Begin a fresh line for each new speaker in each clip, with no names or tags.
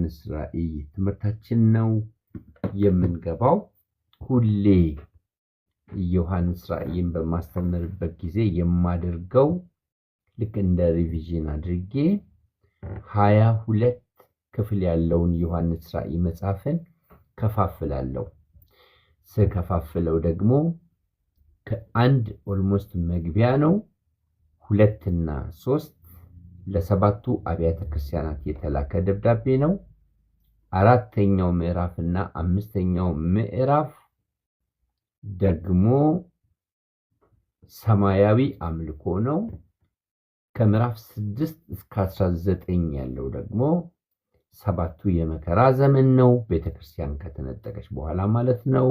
ዮሐንስ ራእይ ትምህርታችን ነው የምንገባው። ሁሌ ዮሐንስ ራእይን በማስተምርበት ጊዜ የማደርገው ልክ እንደ ሪቪዥን አድርጌ 22 ክፍል ያለውን ዮሐንስ ራእይ መጽሐፍን ከፋፍላለሁ። ስከፋፍለው ደግሞ ከአንድ ኦልሞስት መግቢያ ነው 2 እና 3 ለሰባቱ አብያተ ክርስቲያናት የተላከ ደብዳቤ ነው። 4ኛው ምዕራፍ እና 5ኛው ምዕራፍ ደግሞ ሰማያዊ አምልኮ ነው። ከምዕራፍ 6 እስከ 19 ያለው ደግሞ ሰባቱ የመከራ ዘመን ነው፣ ቤተክርስቲያን ከተነጠቀች በኋላ ማለት ነው።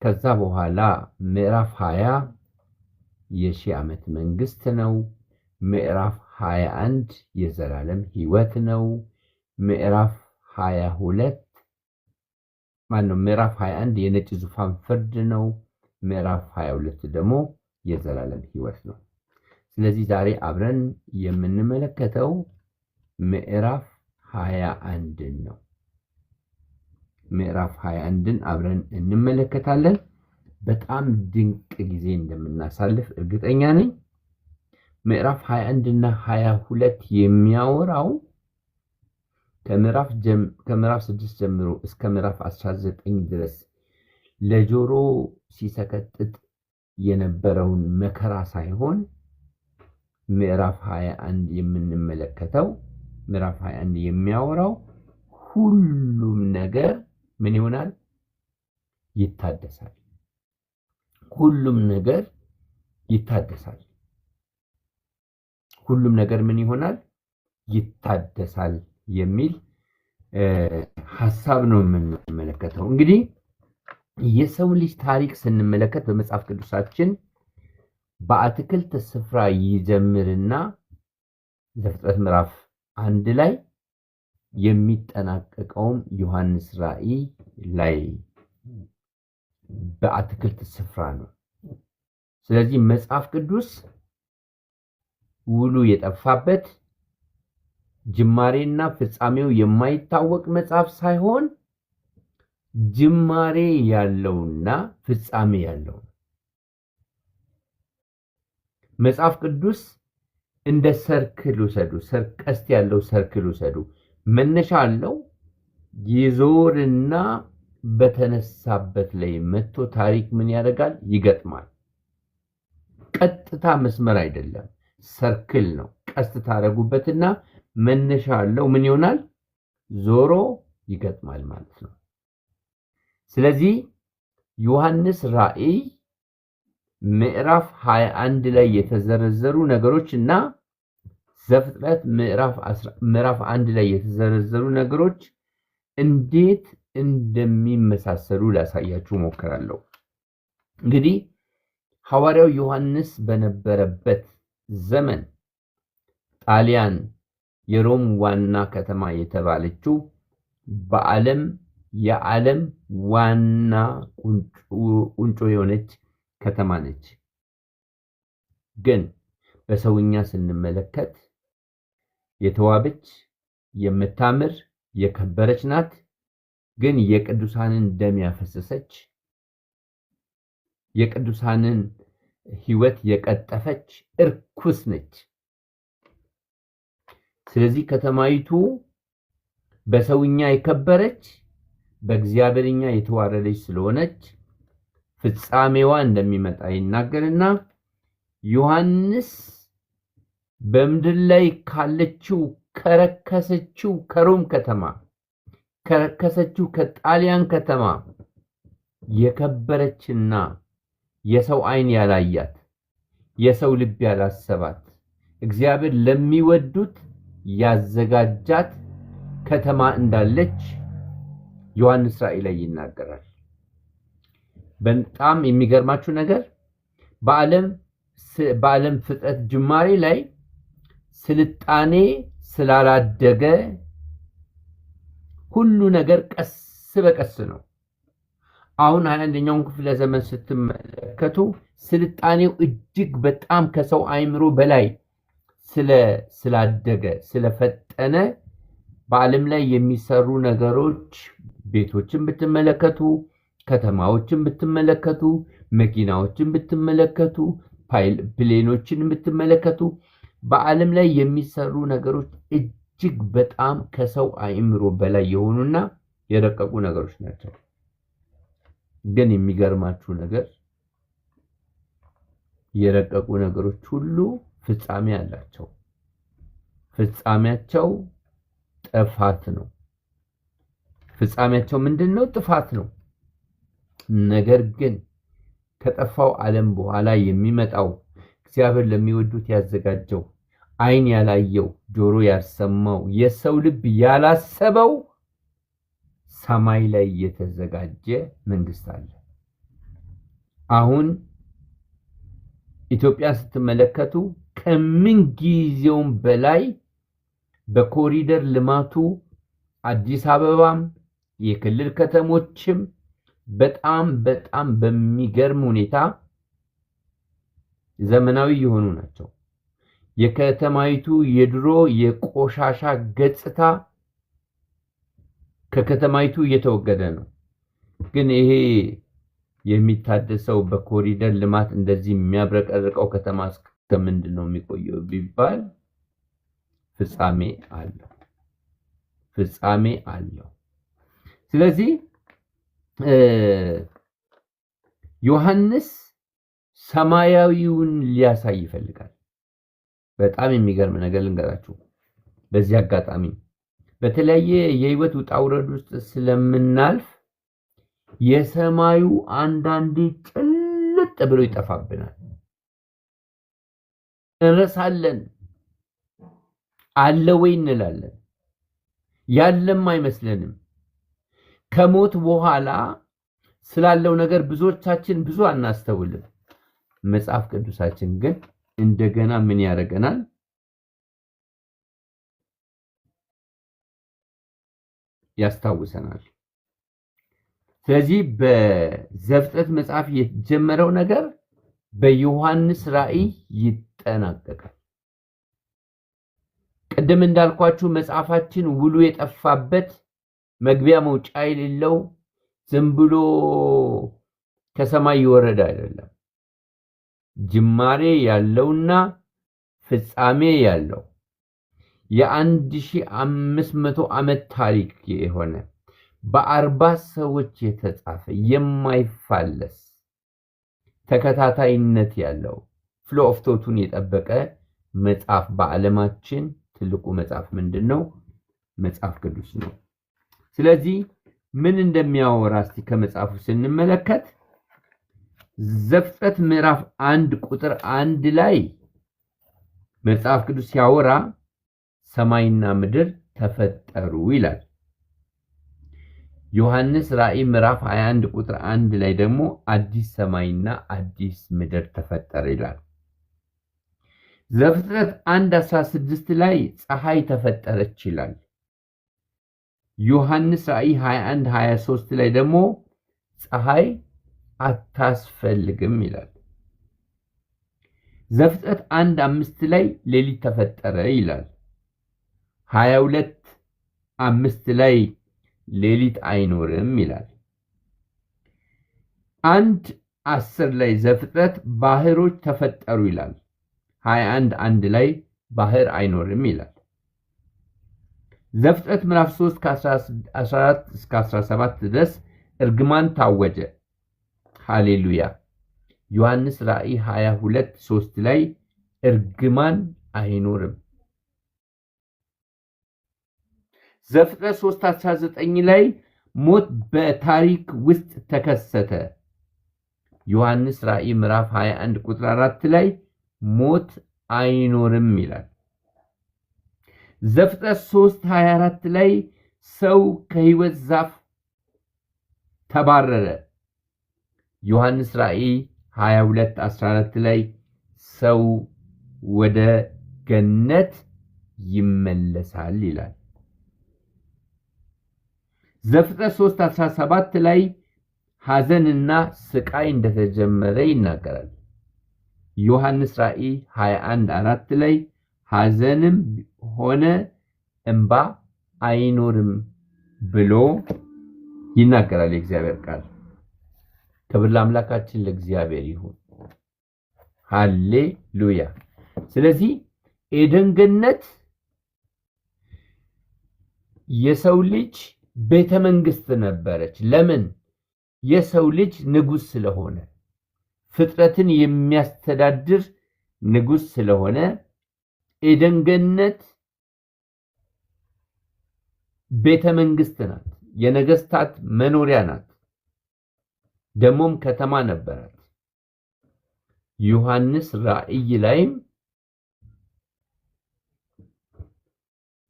ከዛ በኋላ ምዕራፍ 20 የሺህ ዓመት መንግስት ነው። ምዕራፍ 21 የዘላለም ህይወት ነው። ምዕራፍ 22 ምዕራፍ 21 የነጭ ዙፋን ፍርድ ነው። ምዕራፍ 22 ደግሞ የዘላለም ህይወት ነው። ስለዚህ ዛሬ አብረን የምንመለከተው ምዕራፍ 21 ነው። ምዕራፍ 21ን አብረን እንመለከታለን። በጣም ድንቅ ጊዜ እንደምናሳልፍ እርግጠኛ ነኝ። ምዕራፍ 21 እና 22 የሚያወራው ከምዕራፍ 6 ጀምሮ እስከ ምዕራፍ 19 ድረስ ለጆሮ ሲሰቀጥጥ የነበረውን መከራ ሳይሆን ምዕራፍ 21 የምንመለከተው ምዕራፍ 21 የሚያወራው ሁሉም ነገር ምን ይሆናል? ይታደሳል። ሁሉም ነገር ይታደሳል። ሁሉም ነገር ምን ይሆናል? ይታደሳል የሚል ሐሳብ ነው የምንመለከተው። እንግዲህ የሰው ልጅ ታሪክ ስንመለከት በመጽሐፍ ቅዱሳችን በአትክልት ስፍራ ይጀምርና ዘፍጥረት ምዕራፍ 1 ላይ የሚጠናቀቀውም ዮሐንስ ራእይ ላይ በአትክልት ስፍራ ነው። ስለዚህ መጽሐፍ ቅዱስ ውሉ የጠፋበት ጅማሬና ፍጻሜው የማይታወቅ መጽሐፍ ሳይሆን ጅማሬ ያለውና ፍጻሜ ያለው መጽሐፍ ቅዱስ እንደ ሰርክል ውሰዱ፣ ቀስት ያለው ሰርክል ውሰዱ። መነሻ አለው፣ ይዞርና በተነሳበት ላይ መጥቶ ታሪክ ምን ያደርጋል? ይገጥማል። ቀጥታ መስመር አይደለም፣ ሰርክል ነው። ቀስት ታረጉበትና መነሻ አለው፣ ምን ይሆናል? ዞሮ ይገጥማል ማለት ነው። ስለዚህ ዮሐንስ ራእይ ምዕራፍ 21 ላይ የተዘረዘሩ ነገሮች እና ዘፍጥረት ምዕራፍ 1 ላይ የተዘረዘሩ ነገሮች እንዴት እንደሚመሳሰሉ ላሳያችሁ ሞክራለሁ። እንግዲህ ሐዋርያው ዮሐንስ በነበረበት ዘመን ጣሊያን የሮም ዋና ከተማ የተባለችው የዓለም ዋና ቁንጮ የሆነች ከተማ ነች። ግን በሰውኛ ስንመለከት የተዋበች የምታምር የከበረች ናት። ግን የቅዱሳንን ደም ያፈሰሰች የቅዱሳንን ህይወት የቀጠፈች እርኩስ ነች። ስለዚህ ከተማይቱ በሰውኛ የከበረች በእግዚአብሔርኛ የተዋረደች ስለሆነች ፍጻሜዋ እንደሚመጣ ይናገርና ዮሐንስ በምድር ላይ ካለችው ከረከሰችው ከሮም ከተማ ከረከሰችው ከጣሊያን ከተማ የከበረችና የሰው አይን ያላያት የሰው ልብ ያላሰባት እግዚአብሔር ለሚወዱት ያዘጋጃት ከተማ እንዳለች ዮሐንስ ራእይ ላይ ይናገራል። በጣም የሚገርማችሁ ነገር በዓለም ፍጥረት ጅማሬ ላይ ስልጣኔ ስላላደገ ሁሉ ነገር ቀስ በቀስ ነው። አሁን 21ኛው ክፍለ ዘመን ስትመለከቱ ስልጣኔው እጅግ በጣም ከሰው አይምሮ በላይ ስላደገ ስለፈጠነ በዓለም ላይ የሚሰሩ ነገሮች ቤቶችን ብትመለከቱ፣ ከተማዎችን ብትመለከቱ፣ መኪናዎችን ብትመለከቱ፣ ፕሌኖችን ብትመለከቱ በዓለም ላይ የሚሰሩ ነገሮች እጅግ በጣም ከሰው አእምሮ በላይ የሆኑና የረቀቁ ነገሮች ናቸው። ግን የሚገርማችሁ ነገር የረቀቁ ነገሮች ሁሉ ፍጻሜ አላቸው። ፍጻሜያቸው ጥፋት ነው። ፍጻሜያቸው ምንድነው? ጥፋት ነው። ነገር ግን ከጠፋው ዓለም በኋላ የሚመጣው እግዚአብሔር ለሚወዱት ያዘጋጀው ዓይን ያላየው ጆሮ ያልሰማው የሰው ልብ ያላሰበው ሰማይ ላይ የተዘጋጀ መንግስት አለ። አሁን ኢትዮጵያን ስትመለከቱ ከምን ጊዜውም በላይ በኮሪደር ልማቱ አዲስ አበባም የክልል ከተሞችም በጣም በሚገርም ሁኔታ ዘመናዊ የሆኑ ናቸው። የከተማይቱ የድሮ የቆሻሻ ገጽታ ከከተማይቱ እየተወገደ ነው። ግን ይሄ የሚታደሰው በኮሪደር ልማት እንደዚህ የሚያብረቀርቀው ከተማ እስከምንድን ነው የሚቆየው ቢባል ፍጻሜ አለው። ፍጻሜ አለው። ስለዚህ ዮሐንስ ሰማያዊውን ሊያሳይ ይፈልጋል። በጣም የሚገርም ነገር ልንገራችሁ። በዚህ አጋጣሚ በተለያየ የህይወት ውጣ ውረድ ውስጥ ስለምናልፍ የሰማዩ አንዳንዴ ጭልጥ ብሎ ይጠፋብናል። እንረሳለን። አለ ወይ እንላለን። ያለም አይመስለንም። ከሞት በኋላ ስላለው ነገር ብዙዎቻችን ብዙ አናስተውልም። መጽሐፍ ቅዱሳችን ግን እንደገና ምን ያደርገናል? ያስታውሰናል። ስለዚህ በዘፍጥረት መጽሐፍ የተጀመረው ነገር በዮሐንስ ራእይ ይጠናቀቃል። ቅድም እንዳልኳችሁ መጽሐፋችን ውሉ የጠፋበት መግቢያ መውጫ የሌለው ዝም ብሎ ከሰማይ የወረደ አይደለም። ጅማሬ ያለውና ፍጻሜ ያለው የ1500 ዓመት ታሪክ የሆነ በ40 ሰዎች የተጻፈ የማይፋለስ ተከታታይነት ያለው ፍሎ ኦፍ ቶቱን የጠበቀ መጽሐፍ በዓለማችን ትልቁ መጽሐፍ ምንድነው? መጽሐፍ ቅዱስ ነው። ስለዚህ ምን እንደሚያወራ እስቲ ከመጽሐፉ ስንመለከት ዘፍጥረት ምዕራፍ 1 ቁጥር 1 ላይ መጽሐፍ ቅዱስ ሲያወራ ሰማይና ምድር ተፈጠሩ ይላል። ዮሐንስ ራእይ ምዕራፍ 21 ቁጥር 1 ላይ ደግሞ አዲስ ሰማይና አዲስ ምድር ተፈጠረ ይላል። ዘፍጥረት 1:16 ላይ ፀሐይ ተፈጠረች ይላል። ዮሐንስ ራእይ 21:23 ላይ ደግሞ ፀሐይ አታስፈልግም ይላል። ዘፍጥረት 1:5 ላይ ሌሊት ተፈጠረ ይላል። 22:5 ላይ ሌሊት አይኖርም ይላል። 1:10 ላይ ዘፍጥረት ባህሮች ተፈጠሩ ይላል። 21:1 ላይ ባህር አይኖርም ይላል። ዘፍጥረት ምዕራፍ 3 ከ14 እስከ 17 ድረስ እርግማን ታወጀ። ሃሌሉያ። ዮሐንስ ራእይ 22:3 ላይ እርግማን አይኖርም። ዘፍጥረት 3:19 ላይ ሞት በታሪክ ውስጥ ተከሰተ። ዮሐንስ ራእይ ምዕራፍ 21 ቁጥር 4 ላይ ሞት አይኖርም ይላል። ዘፍጥረት 3:24 ላይ ሰው ከሕይወት ዛፍ ተባረረ። ዮሐንስ ራእይ 22:14 ላይ ሰው ወደ ገነት ይመለሳል ይላል። ዘፍጥረት 3:17 ላይ ሐዘንና ስቃይ እንደተጀመረ ይናገራል። ዮሐንስ ራእይ 21:4 ላይ ሐዘንም ሆነ እንባ አይኖርም ብሎ ይናገራል የእግዚአብሔር ቃል። ክብር ለአምላካችን ለእግዚአብሔር ይሁን። ሃሌሉያ። ስለዚህ ኤደን ገነት የሰው ልጅ ቤተ መንግስት ነበረች። ለምን? የሰው ልጅ ንጉስ ስለሆነ፣ ፍጥረትን የሚያስተዳድር ንጉስ ስለሆነ ኤደን ገነት ቤተ መንግስት ናት። የነገስታት መኖሪያ ናት። ደሞም ከተማ ነበራት። ዮሐንስ ራእይ ላይም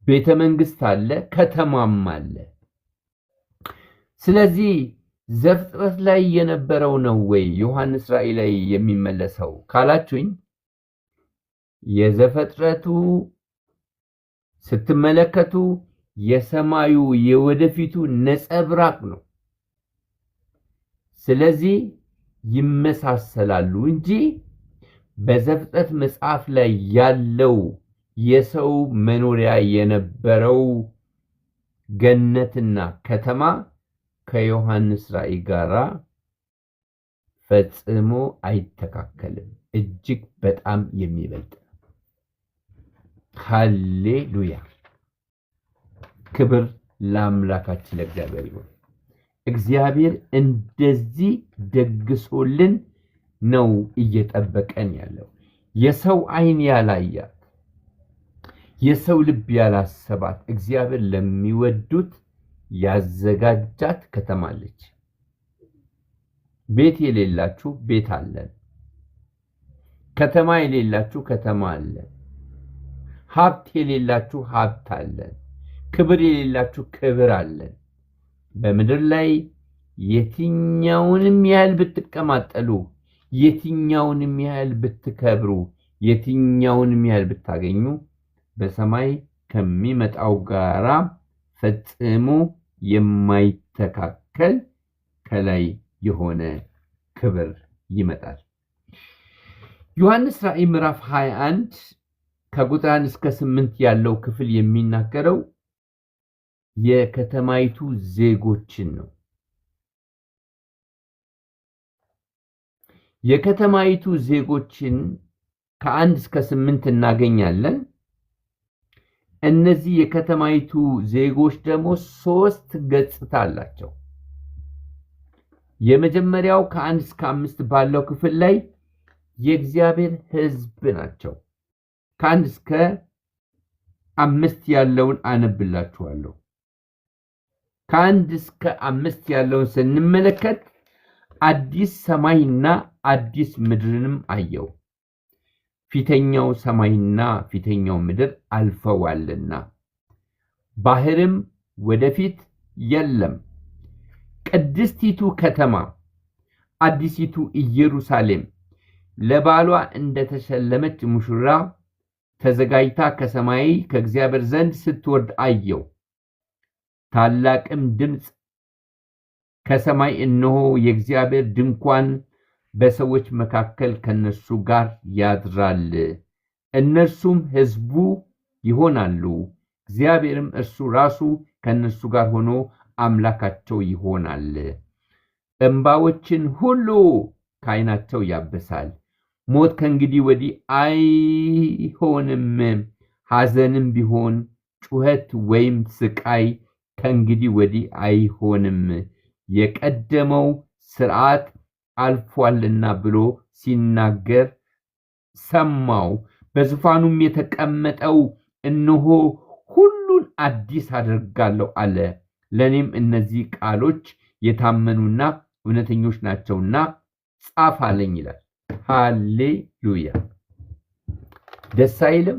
ቤተ መንግስት አለ፣ ከተማም አለ። ስለዚህ ዘፍጥረት ላይ የነበረው ነው ወይ ዮሐንስ ራእይ ላይ የሚመለሰው ካላችሁኝ፣ የዘፍጥረቱ ስትመለከቱ የሰማዩ የወደፊቱ ነጸብራቅ ነው። ስለዚህ ይመሳሰላሉ እንጂ በዘፍጥረት መጽሐፍ ላይ ያለው የሰው መኖሪያ የነበረው ገነትና ከተማ ከዮሐንስ ራእይ ጋራ ፈጽሞ አይተካከልም። እጅግ በጣም የሚበልጥ። ሃሌሉያ። ክብር ለአምላካችን ለእግዚአብሔር ይሁን። እግዚአብሔር እንደዚህ ደግሶልን ነው እየጠበቀን ያለው። የሰው ዓይን ያላያት፣ የሰው ልብ ያላሰባት እግዚአብሔር ለሚወዱት ያዘጋጃት ከተማ አለች። ቤት የሌላችሁ ቤት አለን። ከተማ የሌላችሁ ከተማ አለን። ሀብት የሌላችሁ ሀብት አለን። ክብር የሌላችሁ ክብር አለን። በምድር ላይ የትኛውንም ያህል ብትቀማጠሉ፣ የትኛውንም ያህል ብትከብሩ፣ የትኛውንም ያህል ብታገኙ በሰማይ ከሚመጣው ጋራ ፈጽሞ የማይተካከል ከላይ የሆነ ክብር ይመጣል። ዮሐንስ ራእይ ምዕራፍ 21 ከቁጥር 1 እስከ 8 ያለው ክፍል የሚናገረው የከተማይቱ ዜጎችን ነው። የከተማይቱ ዜጎችን ከ1 እስከ 8 እናገኛለን። እነዚህ የከተማይቱ ዜጎች ደግሞ 3 ገጽታ አላቸው። የመጀመሪያው ከ1 እስከ 5 ባለው ክፍል ላይ የእግዚአብሔር ሕዝብ ናቸው። ከ1 እስከ 5 ያለውን አነብላችኋለሁ። ከ1 እስከ 5 ያለውን ስንመለከት አዲስ ሰማይና አዲስ ምድርንም አየው፣ ፊተኛው ሰማይና ፊተኛው ምድር አልፈዋልና ባህርም ወደፊት የለም። ቅድስቲቱ ከተማ አዲሲቱ ኢየሩሳሌም ለባሏ እንደተሸለመች ሙሽራ ተዘጋጅታ ከሰማይ ከእግዚአብሔር ዘንድ ስትወርድ አየው። ታላቅም ድምፅ ከሰማይ እነሆ የእግዚአብሔር ድንኳን በሰዎች መካከል ከነሱ ጋር ያድራል፣ እነርሱም ሕዝቡ ይሆናሉ፣ እግዚአብሔርም እርሱ ራሱ ከነሱ ጋር ሆኖ አምላካቸው ይሆናል። እንባዎችን ሁሉ ከዓይናቸው ያብሳል። ሞት ከእንግዲህ ወዲህ አይሆንም፣ ሐዘንም ቢሆን ጩኸት ወይም ስቃይ ከእንግዲህ ወዲህ አይሆንም፣ የቀደመው ሥርዓት አልፏልና ብሎ ሲናገር ሰማው። በዙፋኑም የተቀመጠው እነሆ ሁሉን አዲስ አደርጋለሁ አለ። ለእኔም እነዚህ ቃሎች የታመኑና እውነተኞች ናቸውና ጻፍ አለኝ ይላል። ሃሌሉያ። ደስ አይልም?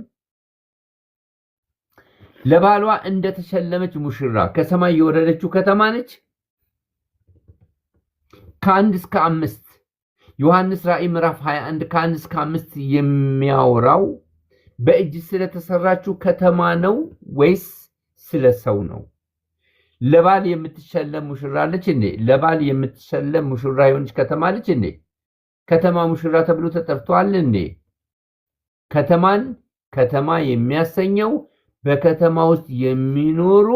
ለባሏ እንደተሸለመች ሙሽራ ከሰማይ የወረደችው ከተማ ነች። ከ1 እስከ 5 ዮሐንስ ራእይ ምዕራፍ 21 ከ1 እስከ 5 የሚያወራው በእጅ ስለተሰራችው ከተማ ነው ወይስ ስለ ሰው ነው? ለባል የምትሸለም ሙሽራ አለች እንዴ? ለባል የምትሸለም ሙሽራ የሆነች ከተማ አለች እንዴ? ከተማ ሙሽራ ተብሎ ተጠርቷል እንዴ? ከተማን ከተማ የሚያሰኘው በከተማ ውስጥ የሚኖሩ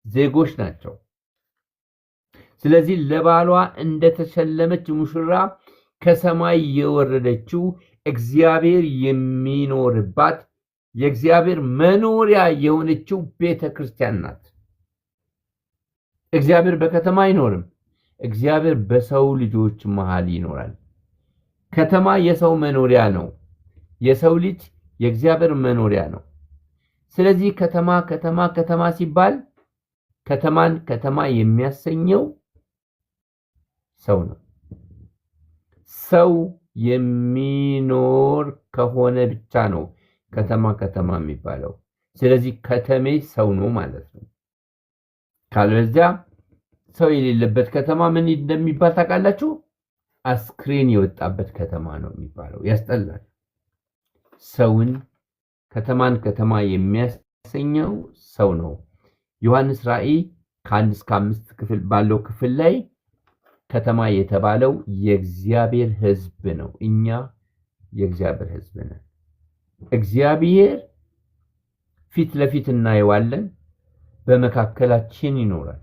ዜጎች ናቸው። ስለዚህ ለባሏ እንደተሸለመች ሙሽራ ከሰማይ የወረደችው እግዚአብሔር የሚኖርባት የእግዚአብሔር መኖሪያ የሆነችው ቤተክርስቲያን ናት። እግዚአብሔር በከተማ አይኖርም። እግዚአብሔር በሰው ልጆች መሃል ይኖራል። ከተማ የሰው መኖሪያ ነው። የሰው ልጅ የእግዚአብሔር መኖሪያ ነው። ስለዚህ ከተማ ሲባል ከተማን ከተማ የሚያሰኘው ሰው ነው። ሰው የሚኖር ከሆነ ብቻ ነው ከተማ የሚባለው። ስለዚህ ከተሜ ሰው ነው ማለት ነው። ካልበለዚያ ሰው የሌለበት ከተማ ምን እንደሚባል ታውቃላችሁ? አስክሬን የወጣበት ከተማ ነው የሚባለው። ያስጠላል። ከተማን ከተማ የሚያሰኘው ሰው ነው። ዮሐንስ ራእይ ከ1 እስከ 5 ክፍል ባለው ክፍል ላይ ከተማ የተባለው የእግዚአብሔር ሕዝብ ነው። እኛ የእግዚአብሔር ሕዝብ ነን። እግዚአብሔር ፊት ለፊት እናየዋለን፣ በመካከላችን ይኖራል።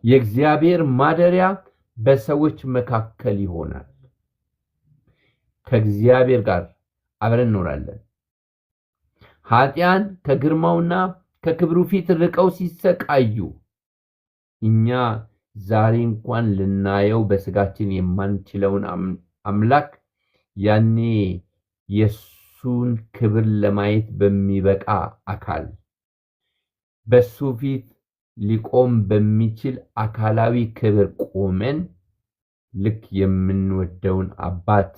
የእግዚአብሔር ማደሪያ በሰዎች መካከል ይሆናል። ከእግዚአብሔር ጋር አብረን እንኖራለን። ኃጢያን ከግርማውና ከክብሩ ፊት ርቀው ሲሰቃዩ እኛ ዛሬ እንኳን ልናየው በስጋችን የማንችለውን አምላክ ያኔ የሱን ክብር ለማየት በሚበቃ አካል በሱ ፊት ሊቆም በሚችል አካላዊ ክብር ቆመን ልክ የምንወደውን አባት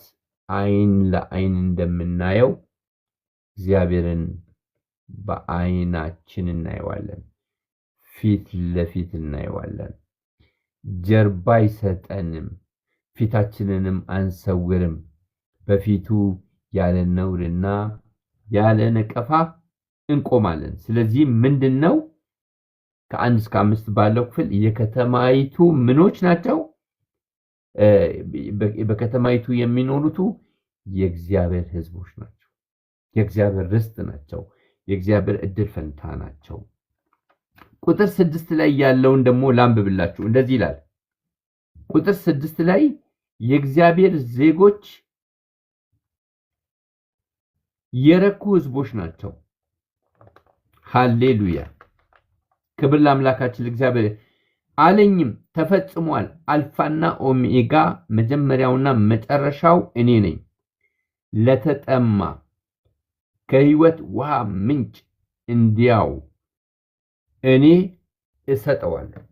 አይን ለአይን እንደምናየው እግዚአብሔርን በአይናችን እናየዋለን። ፊት ለፊት እናየዋለን። ጀርባ አይሰጠንም፣ ፊታችንንም አንሰውርም። በፊቱ ያለ ነውርና ያለ ነቀፋ እንቆማለን። ስለዚህ ምንድነው ከ1 እስከ 5 ባለው ክፍል የከተማይቱ ምኖች ናቸው? በከተማይቱ የሚኖሩት የእግዚአብሔር ሕዝቦች ናቸው። የእግዚአብሔር ርስት ናቸው። የእግዚአብሔር እድል ፈንታ ናቸው። ቁጥር 6 ላይ ያለውን ደግሞ ላንብብላችሁ። እንደዚህ ይላል። ቁጥር 6 ላይ የእግዚአብሔር ዜጎች የረኩ ሕዝቦች ናቸው። ሃሌሉያ! ክብር ለአምላካችን ለእግዚአብሔር። አለኝም ተፈጽሟል፣ አልፋና ኦሜጋ መጀመሪያውና መጨረሻው እኔ ነኝ። ለተጠማ ከሕይወት ውሃ ምንጭ እንዲያው እኔ እሰጠዋለሁ።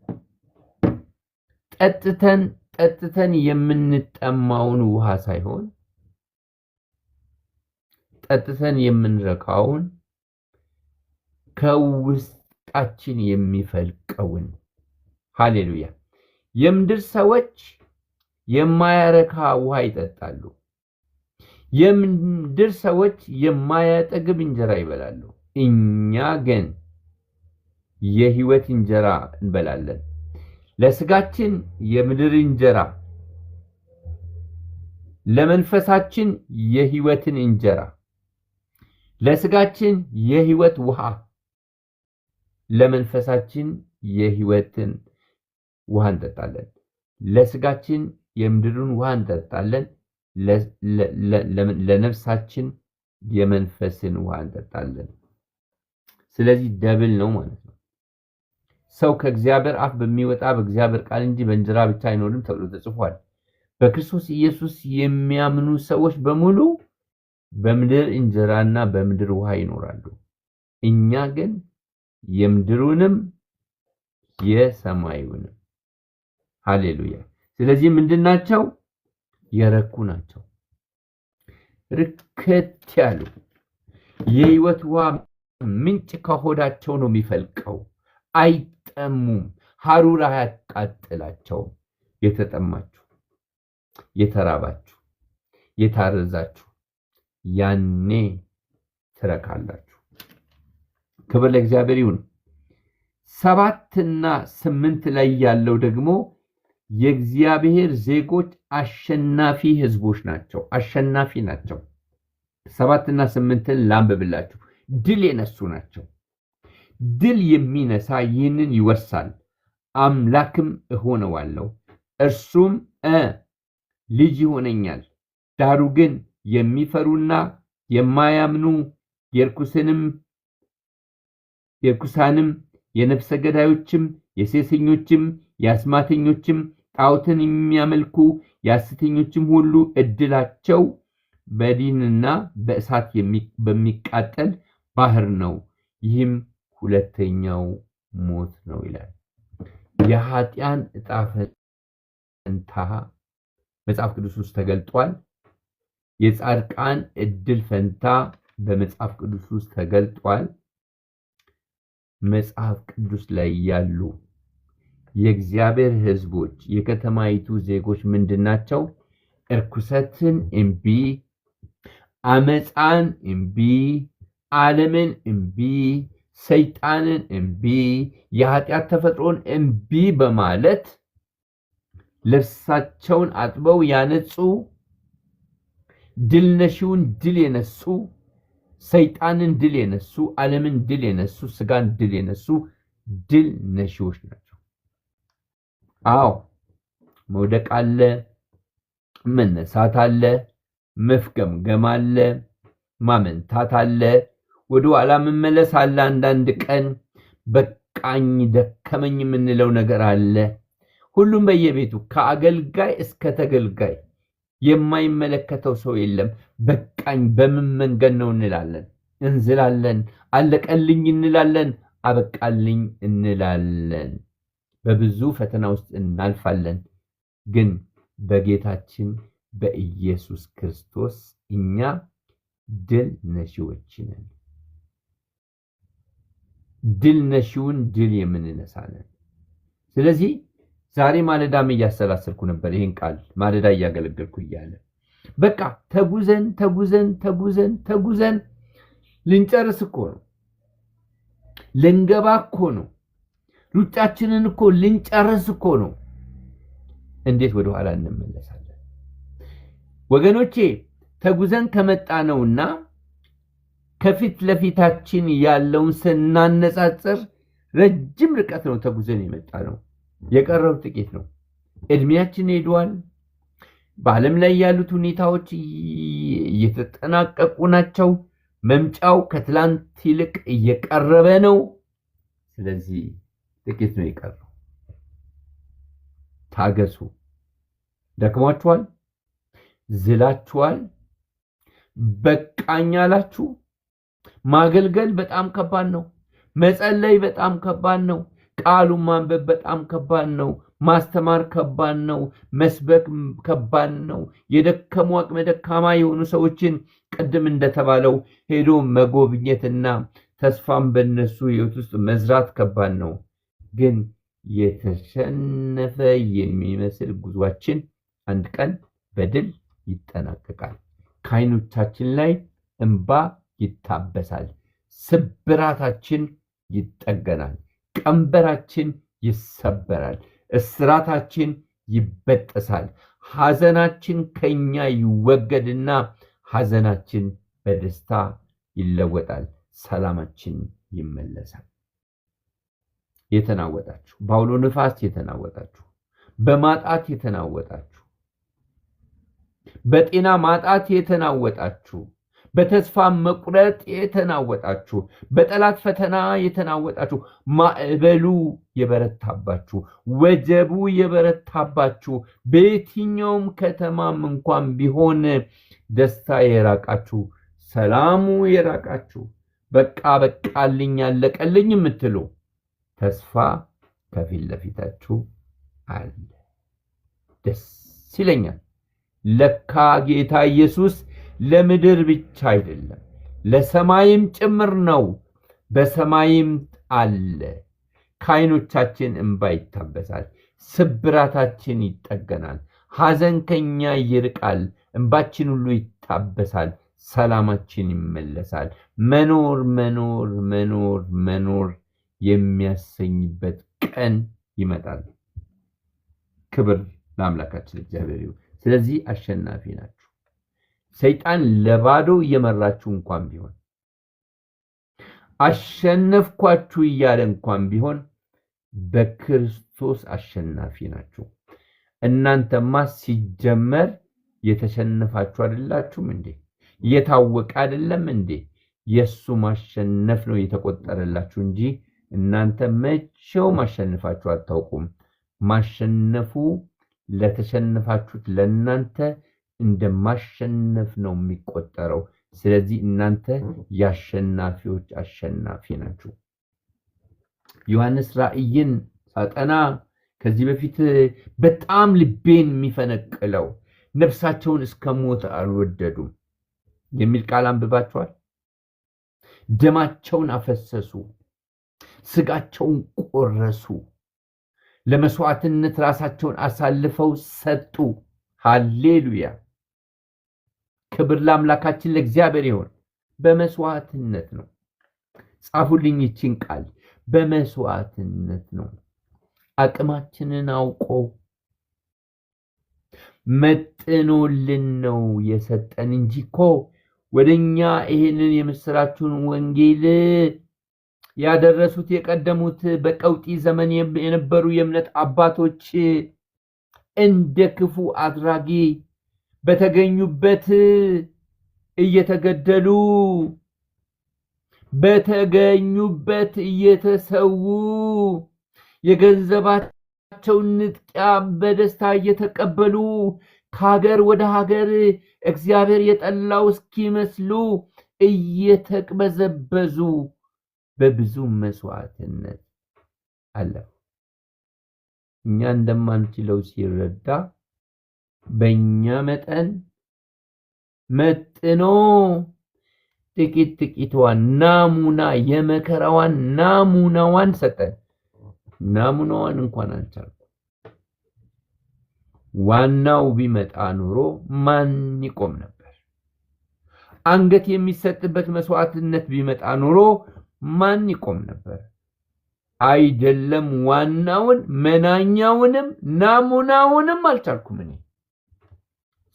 ጠጥተን የምንጠማውን ውሃ ሳይሆን ጠጥተን የምንረካውን ከውስጣችን የሚፈልቀውን። ሃሌሉያ! የምድር ሰዎች የማያረካ ውሃ ይጠጣሉ። የምድር ሰዎች የማያጠግብ እንጀራ ይበላሉ። እኛ ግን የሕይወት እንጀራ እንበላለን። ለስጋችን የምድር እንጀራ፣ ለመንፈሳችን የሕይወትን እንጀራ፣ ለስጋችን የሕይወት ውሃ፣ ለመንፈሳችን የሕይወትን ውሃ እንጠጣለን። ለስጋችን የምድሩን ውሃ እንጠጣለን፣ ለነፍሳችን የመንፈስን ውሃ እንጠጣለን። ስለዚህ ደብል ነው ማለት ነው። ሰው ከእግዚአብሔር አፍ በሚወጣ በእግዚአብሔር ቃል እንጂ በእንጀራ ብቻ አይኖርም ተብሎ ተጽፏል። በክርስቶስ ኢየሱስ የሚያምኑ ሰዎች በሙሉ በምድር እንጀራና በምድር ውሃ ይኖራሉ። እኛ ግን የምድሩንም የሰማዩንም። ሃሌሉያ! ስለዚህ ምንድናቸው? የረኩ ናቸው። ርክት ያሉ የሕይወት ውሃ ምንጭ ከሆዳቸው ነው የሚፈልቀው። አይጠሙም። ሐሩር አያቃጥላቸውም። የተጠማችሁ፣ የተራባችሁ፣ የታረዛችሁ ያኔ ትረካላችሁ። ክብር ለእግዚአብሔር ይሁን። 7 እና 8 ላይ ያለው ደግሞ የእግዚአብሔር ዜጎች አሸናፊ ሕዝቦች ናቸው። አሸናፊ ናቸው። 7 እና 8ን ላንብብላችሁ። ድል የነሱ ናቸው። ድል የሚነሳ ይህንን ይወርሳል፣ አምላክም እሆነዋለሁ፣ እርሱም ልጅ ይሆነኛል። ዳሩ ግን የሚፈሩና የማያምኑ የርኩሳንም የነፍሰ ገዳዮችም የሴሰኞችም የአስማተኞችም ጣዖትን የሚያመልኩ የሐሰተኞችም ሁሉ ዕድላቸው በዲንና በእሳት በሚቃጠል ባህር ነው። ይህም ሁለተኛው ሞት ነው ይላል። የኃጢአን ዕጣ ፈንታ መጽሐፍ ቅዱስ ውስጥ ተገልጧል። የጻድቃን ዕድል ፈንታ በመጽሐፍ ቅዱስ ውስጥ ተገልጧል። መጽሐፍ ቅዱስ ላይ ያሉ የእግዚአብሔር ሕዝቦች የከተማይቱ ዜጎች ምንድናቸው? እርኩሰትን እምቢ፣ አመፃን እምቢ፣ ዓለምን እምቢ፣ ሰይጣንን እምቢ፣ የኃጢአት ተፈጥሮን እምቢ በማለት ልብሳቸውን አጥበው ያነጹ፣ ድል ነሺውን ድል የነሱ፣ ሰይጣንን ድል የነሱ፣ ዓለምን ድል የነሱ፣ ስጋን ድል የነሱ ድል ነሺዎች ናቸው። አዎ መውደቅ አለ፣ መነሳት አለ፣ መፍገምገም አለ፣ ማመንታት አለ፣ ወደ ኋላ መመለስ አለ። አንዳንድ ቀን በቃኝ ደከመኝ የምንለው ነገር አለ። ሁሉም በየቤቱ ከአገልጋይ እስከ ተገልጋይ የማይመለከተው ሰው የለም። በቃኝ በምን መንገድ ነው እንላለን፣ እንዝላለን፣ አለቀልኝ እንላለን፣ አበቃልኝ እንላለን። በብዙ ፈተና ውስጥ እናልፋለን። ግን በጌታችን በኢየሱስ ክርስቶስ እኛ ድል ነሺዎች ነን። ድል ነሺውን ድል የምንነሳለን። ስለዚህ ዛሬ ማለዳም እያሰላሰልኩ ነበር ይህን ቃል ማለዳ እያገለገልኩ እያለ በቃ ተጉዘን ልንጨርስ እኮ ነው፣ ልንገባ እኮ ነው፣ ሩጫችንን እኮ ልንጨርስ እኮ ነው። እንዴት ወደ ኋላ እንመለሳለን? ወገኖቼ ተጉዘን ከመጣ ነውና ከፊት ለፊታችን ያለውን ስናነጻጽር ረጅም ርቀት ነው ተጉዘን የመጣ ነው። የቀረው ጥቂት ነው። እድሜያችን ሄዷል። በዓለም ላይ ያሉት ሁኔታዎች እየተጠናቀቁ ናቸው። መምጫው ከትላንት ይልቅ እየቀረበ ነው። ስለዚህ ጥቂት ነው የቀረው። ታገሱ። ደክሟችኋል፣ ዝላችኋል፣ በቃኝ አላችሁ። ማገልገል በጣም ከባድ ነው። መጸለይ በጣም ከባድ ነው። ቃሉን ማንበብ በጣም ከባድ ነው። ማስተማር ከባድ ነው። መስበክ ከባድ ነው። የደከሙ አቅመ ደካማ የሆኑ ሰዎችን ቅድም እንደተባለው ሄዶ መጎብኘትና ተስፋም በነሱ ሕይወት ውስጥ መዝራት ከባድ ነው። ግን የተሸነፈ የሚመስል ጉዟችን አንድ ቀን በድል ይጠናቀቃል። ከዓይኖቻችን ላይ እንባ ይታበሳል። ስብራታችን ይጠገናል። ቀንበራችን ይሰበራል። እስራታችን ይበጠሳል። ሐዘናችን ከኛ ይወገድና ሐዘናችን በደስታ ይለወጣል። ሰላማችን ይመለሳል። የተናወጣችሁ፣ በአውሎ ነፋስ የተናወጣችሁ፣ በማጣት የተናወጣችሁ፣ በጤና ማጣት የተናወጣችሁ፣ በተስፋ መቁረጥ የተናወጣችሁ፣ በጠላት ፈተና የተናወጣችሁ፣ ማዕበሉ የበረታባችሁ፣ ወጀቡ የበረታባችሁ፣ በየትኛውም ከተማም እንኳን ቢሆን ደስታ የራቃችሁ፣ ሰላሙ የራቃችሁ፣ በቃ በቃልኝ አለቀልኝ የምትሉ ተስፋ ከፊት ለፊታችሁ አለ። ደስ ይለኛል። ለካ ጌታ ኢየሱስ ለምድር ብቻ አይደለም ለሰማይም ጭምር ነው። በሰማይም አለ። ከዓይኖቻችን እንባ ይታበሳል። ስብራታችን ይጠገናል። ሐዘን ከኛ ይርቃል። እንባችን ሁሉ ይታበሳል። ሰላማችን ይመለሳል። መኖር የሚያሰኝበት ቀን ይመጣል። ክብር ለአምላካችን እግዚአብሔር ይሁን። ስለዚህ አሸናፊ ናችሁ። ሰይጣን ለባዶ እየመራችሁ እንኳን ቢሆን አሸነፍኳችሁ እያለ እንኳን ቢሆን በክርስቶስ አሸናፊ ናችሁ። እናንተማ ሲጀመር የተሸነፋችሁ አይደላችሁም እንዴ? የታወቀ አይደለም እንዴ? የሱ ማሸነፍ ነው የተቆጠረላችሁ እንጂ እናንተ መቼው ማሸነፋችሁ አታውቁም። ማሸነፉ ለተሸነፋችሁት ለናንተ እንደማሸነፍ ነው የሚቆጠረው። ስለዚህ እናንተ ያሸናፊዎች አሸናፊ ናችሁ። ዮሐንስ ራእይን ሳጠና ከዚህ በፊት በጣም ልቤን የሚፈነቅለው ነፍሳቸውን እስከ ሞት አልወደዱም የሚል ቃል አንብባችኋል። ደማቸውን አፈሰሱ፣ ስጋቸውን ቆረሱ፣ ለመስዋዕትነት ራሳቸውን አሳልፈው ሰጡ። ሃሌሉያ! ክብር ለአምላካችን ለእግዚአብሔር ይሁን። በመስዋዕትነት ነው። ጻፉልኝ ይችን ቃል። በመስዋዕትነት ነው። አቅማችንን አውቆ መጥኖልን ነው የሰጠን እንጂ እኮ ወደኛ ይሄንን የምስራቹን ወንጌል ያደረሱት የቀደሙት በቀውጢ ዘመን የነበሩ የእምነት አባቶች እንደ ክፉ አድራጊ በተገኙበት እየተገደሉ በተገኙበት እየተሰዉ የገንዘባቸውን ንጥቂያ በደስታ እየተቀበሉ ከሀገር ወደ ሀገር እግዚአብሔር የጠላው እስኪመስሉ እየተቅበዘበዙ በብዙ መስዋዕትነት አለፉ። እኛ እንደማንችለው ሲረዳ በእኛ መጠን መጥኖ ጥቂት ጥቂቷን ናሙና የመከራዋን ናሙናዋን ሰጠን። ናሙናዋን እንኳን አልቻልኩም። ዋናው ቢመጣ ኑሮ ማን ይቆም ነበር? አንገት የሚሰጥበት መስዋዕትነት ቢመጣ ኑሮ ማን ይቆም ነበር? አይደለም ዋናውን መናኛውንም ናሙናውንም አልቻልኩም። እኔ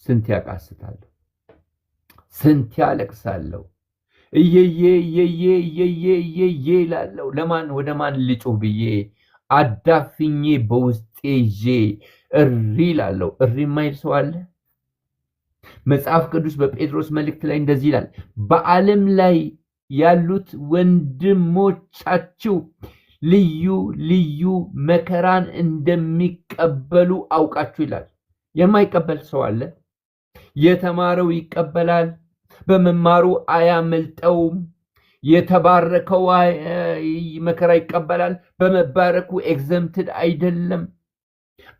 ስንት ያቃስታለሁ፣ ስንት ያለቅሳለሁ፣ እየየ እላለሁ። ለማን ወደ ማን ልጩህ ብዬ አዳፍኜ በውስጤ ይዤ እሪ እላለሁ። እሪ የማይል ሰው አለ? መጽሐፍ ቅዱስ በጴጥሮስ መልእክት ላይ እንደዚህ ይላል፣ በዓለም ላይ ያሉት ወንድሞቻችሁ ልዩ ልዩ መከራን እንደሚቀበሉ አውቃችሁ ይላል። የማይቀበል ሰው አለ? የተማረው ይቀበላል፣ በመማሩ አያመልጠውም። የተባረከው መከራ ይቀበላል፣ በመባረኩ ኤግዘምትድ አይደለም።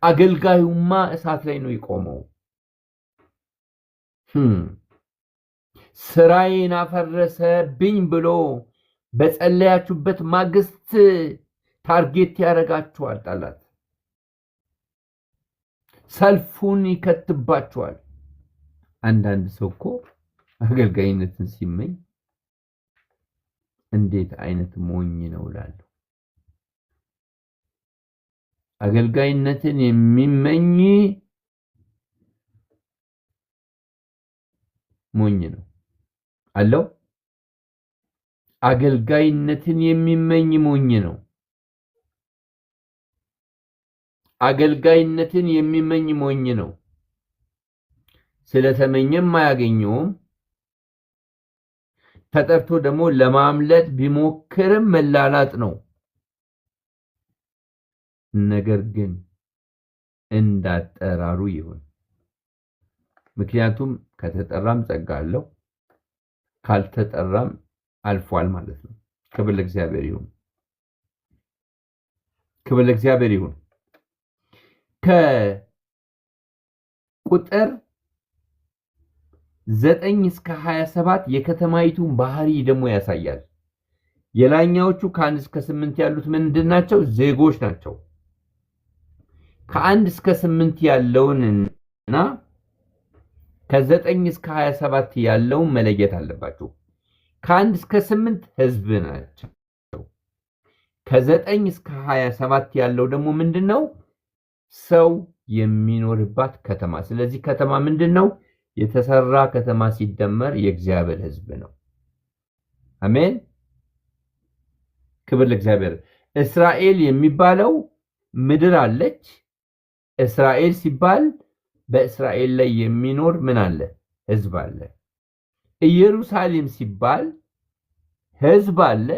አገልጋዩማ እሳት ላይ ነው የቆመው። ስራዬን አፈረሰብኝ ብሎ በጸለያችሁበት ማግስት ታርጌት ያደርጋችኋል ጠላት። ሰልፉን ይከትባችኋል። አንዳንድ ሰው እኮ አገልጋይነትን ሲመኝ እንዴት አይነት ሞኝ ነው እላለሁ። አገልጋይነትን የሚመኝ ሞኝ ነው አለው። አገልጋይነትን የሚመኝ ሞኝ ነው። አገልጋይነትን የሚመኝ ሞኝ ነው። ስለተመኘም አያገኘውም። ተጠርቶ ደግሞ ለማምለጥ ቢሞክርም መላላጥ ነው። ነገር ግን እንዳጠራሩ ይሁን። ምክንያቱም ከተጠራም ጸጋ አለው፣ ካልተጠራም አልፏል ማለት ነው። ክብር ለእግዚአብሔር ይሁን። ክብር ለእግዚአብሔር ይሁን። ከቁጥር 9 እስከ 27 የከተማይቱን ባህሪ ደግሞ ያሳያል። የላኛዎቹ ከ1 እስከ 8 ያሉት ምንድን ናቸው? ዜጎች ናቸው። ከ1 እስከ 8 ያለውንና ከ9 እስከ 27 ያለውን መለየት አለባቸው። ከ1 እስከ 8 ህዝብ ናቸው። ከ9 እስከ 27 ያለው ደግሞ ምንድነው? ሰው የሚኖርባት ከተማ። ስለዚህ ከተማ ምንድነው? የተሰራ ከተማ ሲደመር የእግዚአብሔር ህዝብ ነው። አሜን። ክብር ለእግዚአብሔር። እስራኤል የሚባለው ምድር አለች። እስራኤል ሲባል በእስራኤል ላይ የሚኖር ምን አለ? ህዝብ አለ። ኢየሩሳሌም ሲባል ህዝብ አለ።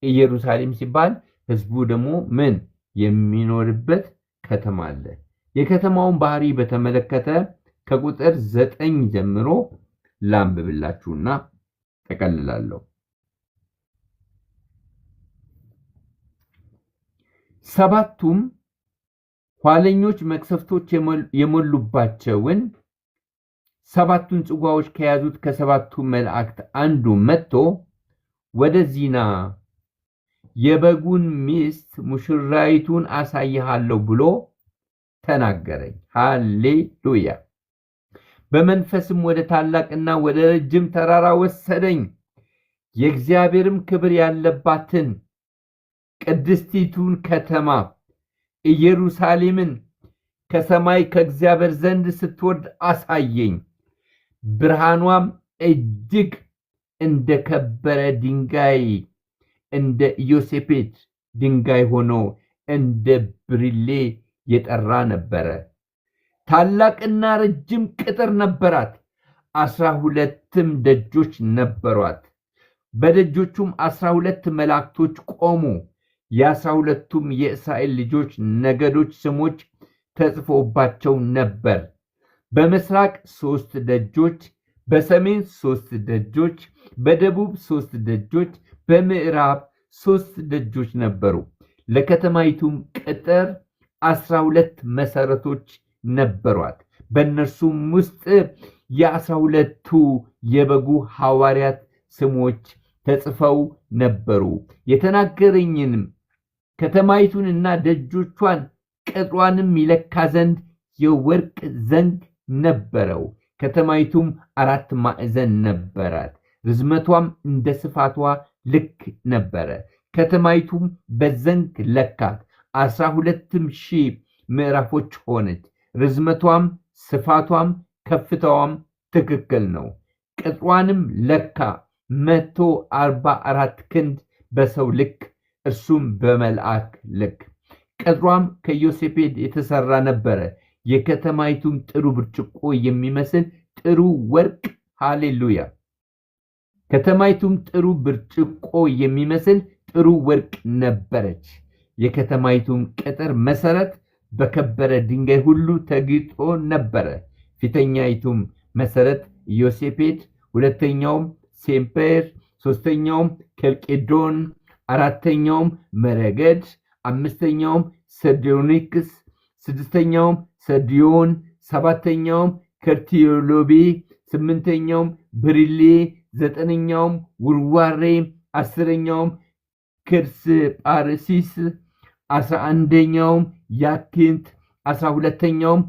ኢየሩሳሌም ሲባል ህዝቡ ደግሞ ምን የሚኖርበት ከተማ አለ። የከተማውን ባህሪ በተመለከተ ከቁጥር 9 ጀምሮ ላንብብላችሁና ጠቀልላለሁ። ሰባቱም ኋለኞች መቅሰፍቶች የሞሉባቸውን ሰባቱን ጽዋዎች ከያዙት ከሰባቱ መላእክት አንዱ መጥቶ ወደዚህ ና፣ የበጉን ሚስት ሙሽራይቱን አሳይሃለሁ ብሎ ተናገረኝ። ሃሌሉያ። በመንፈስም ወደ ታላቅና ወደ ረጅም ተራራ ወሰደኝ። የእግዚአብሔርም ክብር ያለባትን ቅድስቲቱን ከተማ ኢየሩሳሌምን ከሰማይ ከእግዚአብሔር ዘንድ ስትወርድ አሳየኝ። ብርሃኗም እጅግ እንደ ከበረ ድንጋይ እንደ ኢዮሴፔድ ድንጋይ ሆኖ እንደ ብርሌ የጠራ ነበረ። ታላቅና ረጅም ቅጥር ነበራት፣ 12ም ደጆች ነበሯት። በደጆቹም 12 መላእክቶች ቆሙ። የ12ቱም የእስራኤል ልጆች ነገዶች ስሞች ተጽፎባቸው ነበር። በምስራቅ 3 ደጆች፣ በሰሜን 3 ደጆች፣ በደቡብ 3 ደጆች፣ በምዕራብ 3 ደጆች ነበሩ። ለከተማይቱም ቅጥር 12 መሰረቶች ነበሯት። በእነርሱም ውስጥ የ12ቱ የበጉ ሐዋርያት ስሞች ተጽፈው ነበሩ። የተናገረኝንም ከተማይቱንና ደጆቿን ቅጥሯንም ይለካ ዘንድ የወርቅ ዘንግ ነበረው። ከተማይቱም 4 ማዕዘን ነበራት፣ ርዝመቷም እንደ ስፋቷ ልክ ነበረ። ከተማይቱም በዘንግ ለካት፣ 12,000 ምዕራፎች ሆነች። ርዝመቷም ስፋቷም ከፍታዋም ትክክል ነው። ቅጥሯንም ለካ 144 ክንድ በሰው ልክ፣ እርሱም በመልአክ ልክ። ቅጥሯም ከኢዮሴፔድ የተሰራ ነበረ። የከተማይቱም ጥሩ ብርጭቆ የሚመስል ጥሩ ወርቅ፣ ሃሌሉያ። ከተማይቱም ጥሩ ብርጭቆ የሚመስል ጥሩ ወርቅ ነበረች። የከተማይቱም ቅጥር መሰረት በከበረ ድንጋይ ሁሉ ተጊጦ ነበረ። ፊተኛይቱም መሰረት ኢዮሴፔድ፣ ሁለተኛውም ሴምፔር፣ ሶስተኛውም ከልቄዶን፣ አራተኛውም መረገድ፣ አምስተኛውም ሰርዲዮኒክስ፣ ስድስተኛውም ሰርዲዮን፣ ሰባተኛውም ከርቲዮሎቤ፣ ስምንተኛውም ብሪሌ፣ ዘጠነኛውም ውርዋሬ፣ 10ኛውም ክርስ ጳርሲስ፣ 11ኛውም ያኪንት፣ 12ኛውም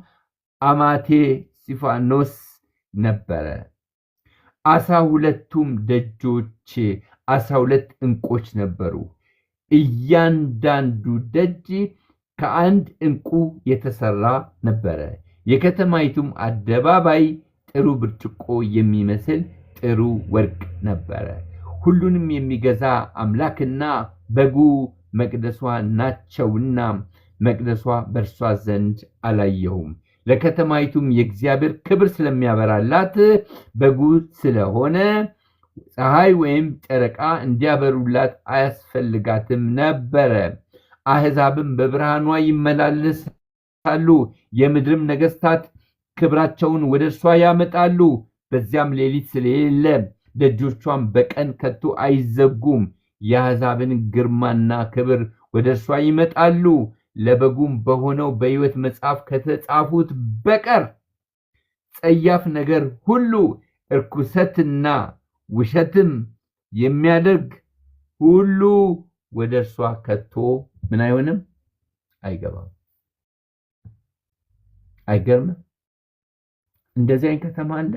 አማቴ ሲፋኖስ ነበረ። 12ቱም ደጆች 12 ዕንቆች ነበሩ። እያንዳንዱ ደጅ ከአንድ ዕንቁ የተሰራ ነበረ። የከተማይቱም አደባባይ ጥሩ ብርጭቆ የሚመስል ጥሩ ወርቅ ነበረ። ሁሉንም የሚገዛ አምላክና በጉ መቅደሷ ናቸውና መቅደሷ በእርሷ ዘንድ አላየሁም። ለከተማይቱም የእግዚአብሔር ክብር ስለሚያበራላት በጉ ስለሆነ ፀሐይ ወይም ጨረቃ እንዲያበሩላት አያስፈልጋትም ነበረ። አሕዛብም በብርሃኗ ይመላለሳሉ፣ የምድርም ነገሥታት ክብራቸውን ወደ እርሷ ያመጣሉ። በዚያም ሌሊት ስለሌለ ደጆቿም በቀን ከቶ አይዘጉም። የአሕዛብን ግርማና ክብር ወደ እርሷ ይመጣሉ። ለበጉም በሆነው በሕይወት መጽሐፍ ከተጻፉት በቀር ጸያፍ ነገር ሁሉ፣ እርኩሰትና ውሸትም የሚያደርግ ሁሉ ወደ እርሷ ከቶ ምን አይሆንም? አይገባም። አይገርምም? እንደዚህ አይነት ከተማ አለ።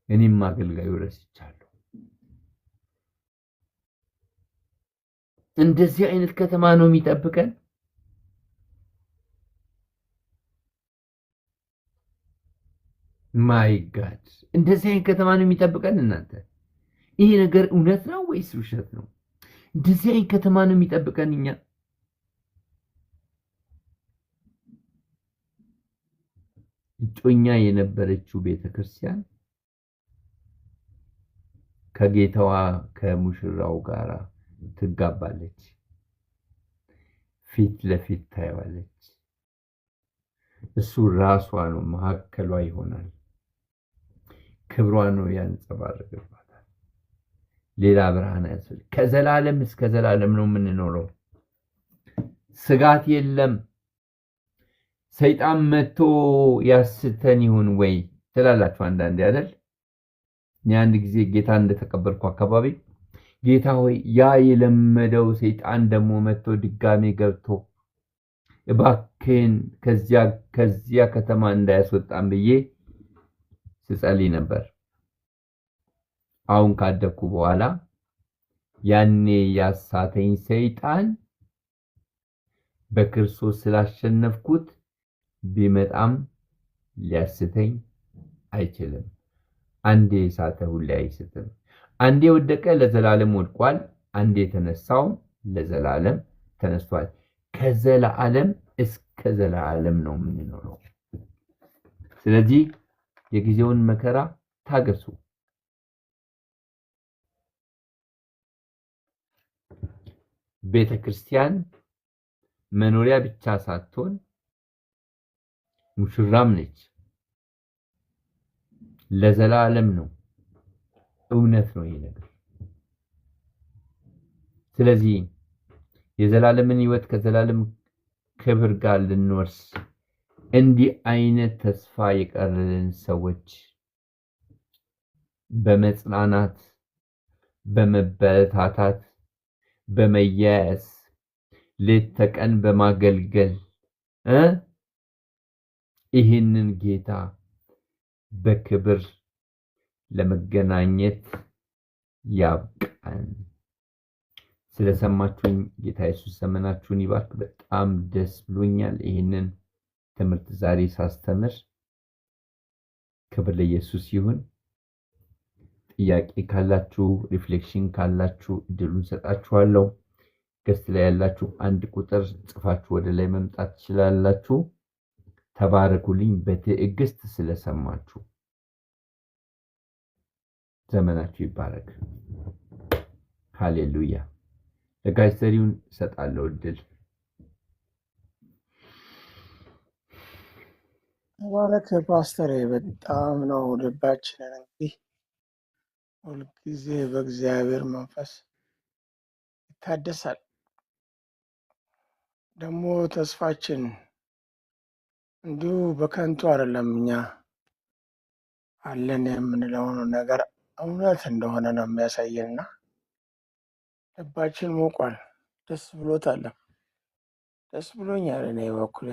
እኔም አገልጋዩ ረስቻለሁ። እንደዚህ አይነት ከተማ ነው የሚጠብቀን። ማይ ጋድ፣ እንደዚህ አይነት ከተማ ነው የሚጠብቀን። እናንተ ይሄ ነገር እውነት ነው ወይስ ውሸት ነው? እንደዚህ አይነት ከተማ ነው የሚጠብቀን እኛ? እጮኛ የነበረችው ቤተክርስቲያን ከጌታዋ ከሙሽራው ጋር ትጋባለች። ፊት ለፊት ታየዋለች። እሱ ራሷ ነው፣ መካከሏ ይሆናል። ክብሯ ነው ያንጸባርቅባታል። ሌላ ብርሃን ያስፈልግ። ከዘላለም እስከ ዘላለም ነው የምንኖረው። ስጋት የለም። ሰይጣን መጥቶ ያስተን ይሁን ወይ ትላላችሁ አንዳንዴ አይደል? እኔ አንድ ጊዜ ጌታ እንደተቀበልኩ አካባቢ ጌታ ሆይ ያ የለመደው ሰይጣን ደግሞ መጥቶ ድጋሜ ገብቶ እባክህን ከዚያ ከተማ እንዳያስወጣን ብዬ ስጸልይ ነበር። አሁን ካደኩ በኋላ ያኔ ያሳተኝ ሰይጣን በክርስቶስ ስላሸነፍኩት ቢመጣም ሊያስተኝ አይችልም። አንዴ ሳተ ሁሌ አይስትም። አንዴ ወደቀ ለዘላለም ወድቋል። አንዴ የተነሳው ለዘላለም ተነስቷል። ከዘላለም እስከ ዘላለም ነው የምንኖረው። ስለዚህ የጊዜውን መከራ ታገሱ። ቤተክርስቲያን መኖሪያ ብቻ ሳትሆን ሙሽራም ነች። ለዘላለም ነው። እውነት ነው ይሄ ነገር። ስለዚህ የዘላለምን ሕይወት ከዘላለም ክብር ጋር ልንወርስ እንዲህ አይነት ተስፋ የቀረልን ሰዎች በመጽናናት በመበረታታት በመያያዝ ሌት ተቀን በማገልገል ይህንን ጌታ በክብር ለመገናኘት ያብቃን። ስለሰማችሁኝ ጌታ ኢየሱስ ዘመናችሁን ይባርክ። በጣም ደስ ብሎኛል ይህንን ትምህርት ዛሬ ሳስተምር። ክብር ለኢየሱስ ይሁን። ጥያቄ ካላችሁ ሪፍሌክሽን ካላችሁ እድሉን ሰጣችኋለሁ። ገስት ላይ ያላችሁ አንድ ቁጥር ጽፋችሁ ወደ ላይ መምጣት ትችላላችሁ። ተባረኩልኝ በትዕግስት ስለሰማችሁ። ዘመናችሁ ይባረክ። ሃሌሉያ። ለጋሽ ዘሪሁን እሰጣለሁ እድል።
ተባረክ ፓስተር። በጣም ነው ልባችንን እንግዲህ ሁልጊዜ በእግዚአብሔር መንፈስ ይታደሳል። ደግሞ ተስፋችን እንዲሁ በከንቱ አይደለም። እኛ አለን የምንለውን ነገር እውነት እንደሆነ ነው የሚያሳየንና ልባችን ሞቋል። ደስ ብሎታል። ደስ ብሎኛል እኔ በኩሌ።